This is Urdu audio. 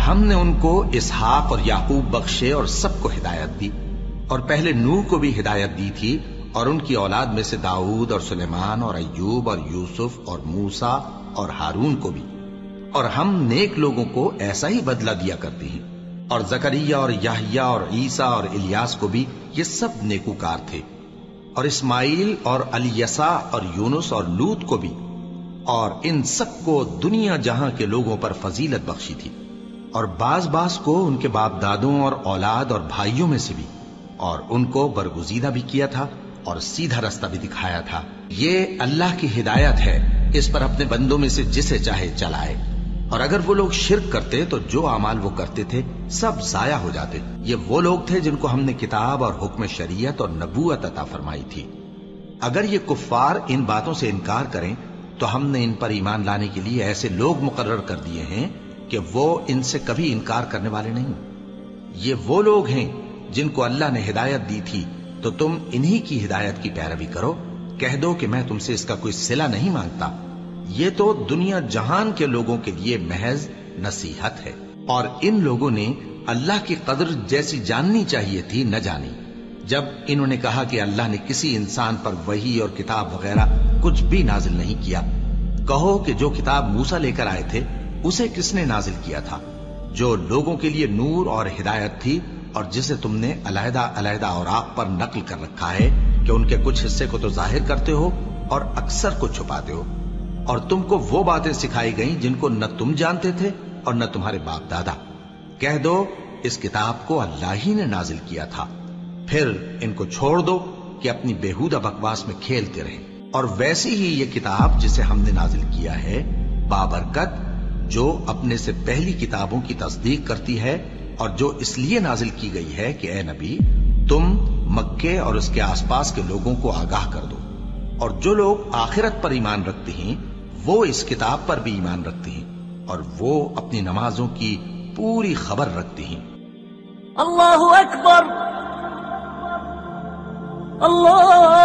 ہم نے ان کو اسحاق اور یعقوب بخشے اور سب کو ہدایت دی، اور پہلے نوح کو بھی ہدایت دی تھی، اور ان کی اولاد میں سے داؤد اور سلیمان اور ایوب اور یوسف اور موسیٰ اور ہارون کو بھی، اور ہم نیک لوگوں کو ایسا ہی بدلہ دیا کرتے ہیں۔ اور زکریا اور یحییٰ اور عیسیٰ اور الیاس کو بھی، یہ سب نیکوکار تھے، اور اسماعیل اور الیسع اور یونس اور لوط کو بھی، اور ان سب کو دنیا جہاں کے لوگوں پر فضیلت بخشی تھی، اور بعض کو ان کے باپ دادوں اور اولاد اور بھائیوں میں سے بھی، اور ان کو برگزیدہ بھی کیا تھا اور سیدھا رستہ بھی دکھایا تھا۔ یہ اللہ کی ہدایت ہے، اس پر اپنے بندوں میں سے جسے چاہے چلائے، اور اگر وہ لوگ شرک کرتے تو جو اعمال وہ کرتے تھے سب ضائع ہو جاتے۔ یہ وہ لوگ تھے جن کو ہم نے کتاب اور حکم شریعت اور نبوت عطا فرمائی تھی۔ اگر یہ کفار ان باتوں سے انکار کریں تو ہم نے ان پر ایمان لانے کے لیے ایسے لوگ مقرر کر دیے ہیں کہ وہ ان سے کبھی انکار کرنے والے نہیں۔ یہ وہ لوگ ہیں جن کو اللہ نے ہدایت دی تھی، تو تم انہی کی ہدایت کی پیروی کرو۔ کہہ دو کہ میں تم سے اس کا کوئی صلہ نہیں مانگتا، یہ تو دنیا جہان کے لوگوں کے لیے محض نصیحت ہے۔ اور ان لوگوں نے اللہ کی قدر جیسی جاننی چاہیے تھی نہ جانی۔ جب انہوں نے کہا کہ اللہ نے کسی انسان پر وحی اور کتاب وغیرہ کچھ بھی نازل نہیں کیا، کہو کہ جو کتاب موسیٰ لے کر آئے تھے اسے کس نے نازل کیا تھا، جو لوگوں کے لیے نور اور ہدایت تھی، اور جسے تم نے علیحدہ علیحدہ اوراق پر نقل کر رکھا ہے کہ ان کے کچھ حصے کو تو ظاہر کرتے ہو اور اکثر کو چھپاتے ہو۔ اور تم کو وہ باتیں سکھائی گئیں جن کو نہ تم جانتے تھے اور نہ تمہارے باپ دادا۔ کہہ دو اس کتاب کو اللہ ہی نے نازل کیا تھا، پھر ان کو چھوڑ دو کہ اپنی بیہودہ بکواس میں کھیلتے رہیں۔ اور ویسی ہی یہ کتاب جسے ہم نے نازل کیا ہے بابرکت، جو اپنے سے پہلی کتابوں کی تصدیق کرتی ہے، اور جو اس لیے نازل کی گئی ہے کہ اے نبی تم مکے اور اس کے آس پاس کے لوگوں کو آگاہ کر دو، اور جو لوگ آخرت پر ایمان رکھتے ہیں وہ اس کتاب پر بھی ایمان رکھتے ہیں، اور وہ اپنی نمازوں کی پوری خبر رکھتے ہیں۔ اللہ اکبر، اللہ